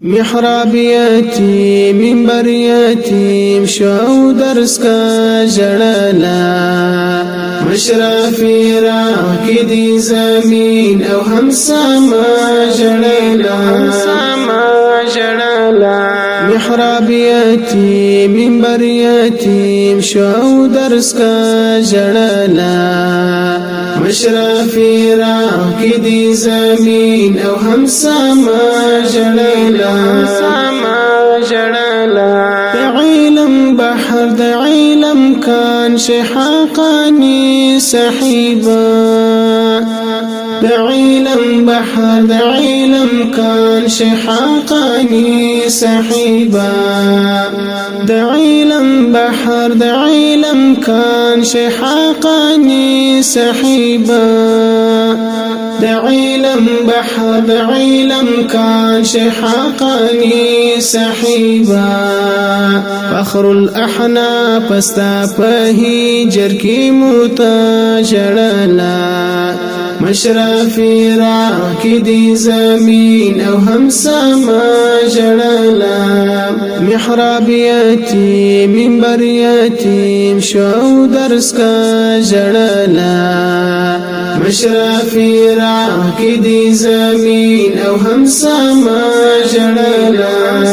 محراب یتیم منبر یتیم شو درس کا جڑلا مشرفی را کی دی زمین او هم سما جڑلا محراب یتیم منبر یتیم شو درس کا جڑلا مشرفی را کی دی زمین او هم سما جڑلا علم بحر د علم كان شحاقاني سحيبا علم بحر د علم كان شحاقاني سحيبا علم بحر د علم كان شحاقاني سحيبا علم بحر د علم كان شحاقاني سحيبا فخر الاحناف استا پهجر کی متجڑلا مشرفی را کی دی زمین او هم سما جڑلا محراب یتیم منبر یتیم شو درس کا جڑلا مشرفی را کی دی زمین او هم سما جڑلا